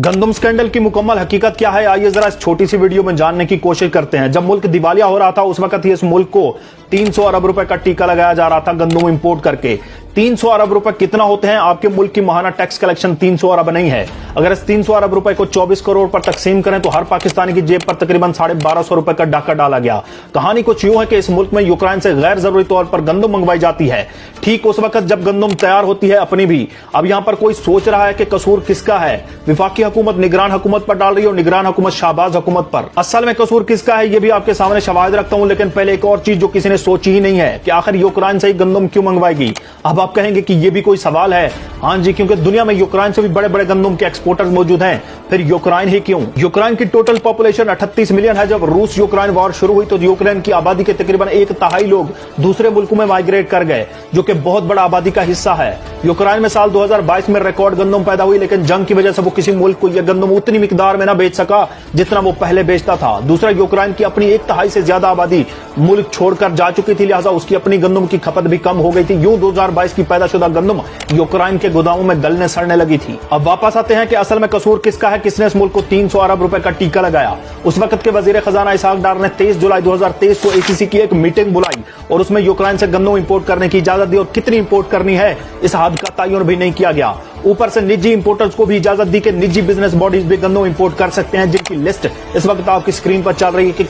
गंदम स्कैंडल की मुकम्मल हकीकत क्या है, आइए जरा इस छोटी सी वीडियो में जानने की कोशिश करते हैं। जब मुल्क दिवालिया हो रहा था उस वक्त ही इस मुल्क को 300 अरब रुपए का टीका लगाया जा रहा था गंदम इंपोर्ट करके। 300 अरब रुपए कितना होते हैं? आपके मुल्क की माहाना टैक्स कलेक्शन 300 अरब नहीं है। अगर इस 300 अरब रुपए को 24 करोड़ पर तकसीम करें तो हर पाकिस्तानी की जेब पर तकरीबन 1250 रुपए का डाका डाला गया। कहानी कुछ यूं है कि इस मुल्क में यूक्रेन से गैर जरूरी तौर पर गंदम मंगवाई जाती है, ठीक उस वक्त जब गंदम तैयार होती है अपनी भी। अब यहां पर कोई सोच रहा है कि कसूर किसका है? विफाकी हुकूमत निगरान हुकूमत पर डाल रही है और निगरान हुकूमत शाहबाज हुकूमत पर। असल में कसूर किसका है ये भी आपके सामने शवाहिद रखता हूं, लेकिन पहले एक और चीज जो किसी ने सोची ही नहीं है कि आखिर यूक्रेन से ही गंदम क्यों मंगवाएगी। अब आप कहेंगे कि ये भी कोई सवाल है। हाँ जी, क्योंकि दुनिया में यूक्रेन से भी बड़े बड़े गंदम के एक्सपोर्टर्स मौजूद हैं, फिर यूक्रेन ही क्यों? यूक्रेन की टोटल पॉपुलेशन 38 मिलियन है। जब रूस यूक्रेन वॉर शुरू हुई तो यूक्रेन की आबादी के तकरीबन 1/3 लोग दूसरे मुल्कों में माइग्रेट कर गए, जो कि बहुत बड़ा आबादी का हिस्सा है। यूक्रेन में साल 2022 में रिकॉर्ड गंदम पैदा हुई, लेकिन जंग की वजह से वो किसी मुल्क को यह गंदम उतनी मिकदार में ना बेच सका जितना वो पहले बेचता था। दूसरा, यूक्रेन की अपनी 1/3 से ज्यादा आबादी मुल्क छोड़कर जा चुकी थी, लिहाजा उसकी अपनी गंदम की खपत भी कम हो गई थी। यूं 2022 की पैदाशुदा गंदम यूक्रेन के गोदामों में गलने सड़ने लगी थी। अब वापस आते हैं कि असल में कसूर किसका है, किसने इस मुल्क को 300 अरब रुपए का टीका लगाया। उस वक्त के वजीर खजाना इसहाक डार ने 23 जुलाई 2023 को एसीसी की एक मीटिंग बुलाई और उसमें यूक्रेन से गंदम इंपोर्ट करने की इजाजत दी और कितनी इंपोर्ट करनी है इस हद का तयन भी नहीं किया गया। ऊपर से निजी इंपोर्टर्स को भी इजाजत दी कि निजी बिजनेस बॉडीज भी गंदम इंपोर्ट कर सकते हैं, जिनकी लिस्ट इस वक्त आपकी स्क्रीन पर चल रही है कि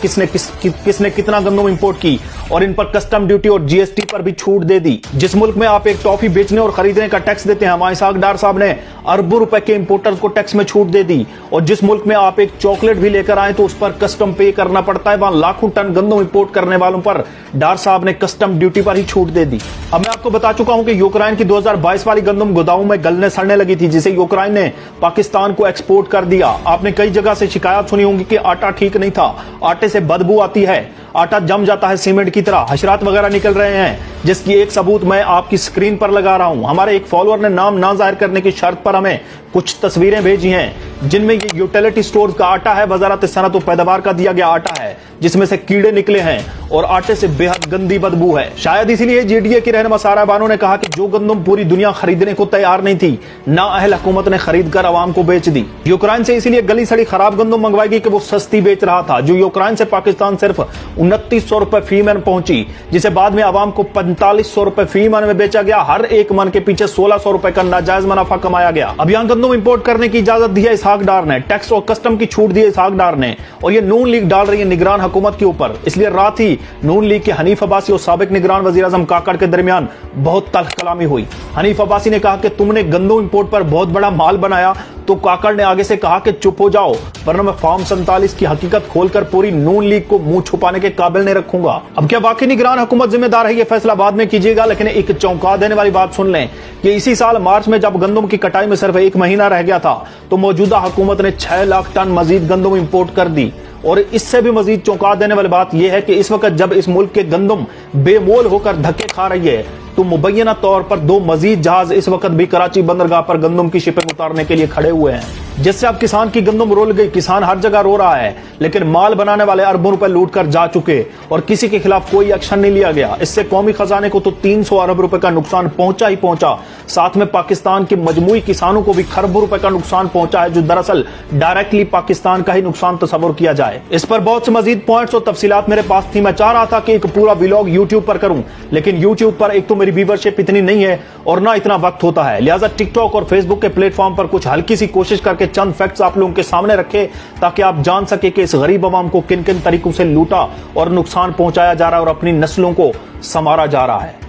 किसने कितना गंदम इंपोर्ट की, और इन पर कस्टम ड्यूटी और जीएसटी पर भी छूट दे दी। जिस मुल्क में आप एक टॉफी बेचने और खरीदने का टैक्स देते हैं, हमारे इसहाक डार साहब ने अरबों रुपए के इंपोर्टर्स को टैक्स में छूट दे दी। और जिस मुल्क में आप एक चॉकलेट भी लेकर आए तो उस पर कस्टम पे करना पड़ता है, वहां लाखों टन गंदम इंपोर्ट करने वालों पर डार साहब ने कस्टम ड्यूटी पर ही छूट दे दी। अब मैं आपको बता चुका हूं कि यूक्रेन की 2022 वाली गंदम गोदामों में गलने सड़ने लगी थी, जिसे यूक्रेन ने पाकिस्तान को एक्सपोर्ट कर दिया। आपने कई जगह से शिकायत सुनी होंगी कि आटा ठीक नहीं था, आटे से बदबू आती है, आटा जम जाता है सीमेंट की तरह, हशरात वगैरह निकल रहे हैं, जिसकी एक सबूत मैं आपकी स्क्रीन पर लगा रहा हूं। हमारे एक फॉलोअर ने नाम ना जाहिर करने की शर्त पर हमें कुछ तस्वीरें भेजी हैं जिनमें ये यूटिलिटी स्टोर का आटा है, वजारत सनत व पैदावार का दिया गया आटा है, जिसमें से कीड़े निकले हैं और आटे से बेहद गंदी बदबू है। शायद इसीलिए जेडीए की रहनुमा सारा बानो ने कहा कि जो गंदम पूरी दुनिया खरीदने को तैयार नहीं थी, ना अहल हुकूमत ने खरीद कर आवाम को बेच दी। यूक्रेन से इसलिए गली सड़ी खराब गंदम मंगवाएगी कि वो सस्ती बेच रहा था। जो यूक्रेन से पाकिस्तान सिर्फ 2900 रुपए फी मन पहुंची, जिसे बाद में आवाम को 4500 रुपए फी मन में बेचा गया। हर एक मन के पीछे 1600 रुपए का नाजायज मुनाफा कमाया गया। अब यहां गंदम इंपोर्ट करने की इजाजत दी है इसहाक डार ने, टैक्स और कस्टम की छूट दी है इसहाक डार ने, और ये नून लीग डाल रही है निगरान हुकूमत के ऊपर। इसलिए रात ही नून लीग के हनीफ अब्बासी और साबिक निगरान वजीर आजम काकड़ के दरमियान बहुत तल्ख कलामी हुई। हनीफ अब्बासी ने कहा कि तुमने गंदम इंपोर्ट पर बहुत बड़ा माल बनाया, तो काकड़ ने आगे से कहा कि चुप हो जाओ, वरना मैं फॉर्म 47 की हकीकत खोलकर पूरी नून लीग को मुंह छुपाने के काबिल नहीं रखूंगा। अब क्या वाकई निगरान हुकूमत जिम्मेदार है? यह फैसला बाद में कीजिएगा, लेकिन एक चौंका देने वाली बात सुन लें कि इसी साल मार्च में जब गंदम की कटाई में सिर्फ 1 महीना रह गया था तो मौजूदा हुकूमत ने 6 लाख टन मजीद गंदम इंपोर्ट कर दी। और इससे भी मजीद चौंका देने वाली बात यह है कि इस वक्त जब इस मुल्क के गंदम बेमोल होकर धक्के खा रही है तो मुबैना तौर पर 2 मजीद जहाज इस वक्त भी कराची बंदरगाह पर गंदम की शिपिंग उतारने के लिए खड़े हुए हैं, जिससे अब किसान की गंदम रोल गई। किसान हर जगह रो रहा है, लेकिन माल बनाने वाले अरबों रुपए लूट कर जा चुके और किसी के खिलाफ कोई एक्शन नहीं लिया गया। इससे कौमी खजाने को तो 300 अरब रुपए का नुकसान पहुंचा ही पहुंचा, साथ में पाकिस्तान के मजमूई किसानों को भी खरबों रुपए का नुकसान पहुंचा है, जो दरअसल डायरेक्टली पाकिस्तान का ही नुकसान तस्वर किया जाए। इस पर बहुत से मजीद पॉइंट्स और तफसीलात मेरे पास थी। मैं चाह रहा था कि एक पूरा व्लॉग यूट्यूब पर करूं, लेकिन यूट्यूब पर एक तो मेरी व्यूवरशिप इतनी नहीं है और ना इतना वक्त होता है, लिहाजा टिकटॉक और फेसबुक के प्लेटफॉर्म पर कुछ हल्की सी कोशिश करके चंद फैक्ट्स आप लोगों के सामने रखे, ताकि आप जान सके कि इस गरीब आवाम को किन किन तरीकों से लूटा और नुकसान पहुंचाया जा रहा है और अपनी नस्लों को संवारा जा रहा है।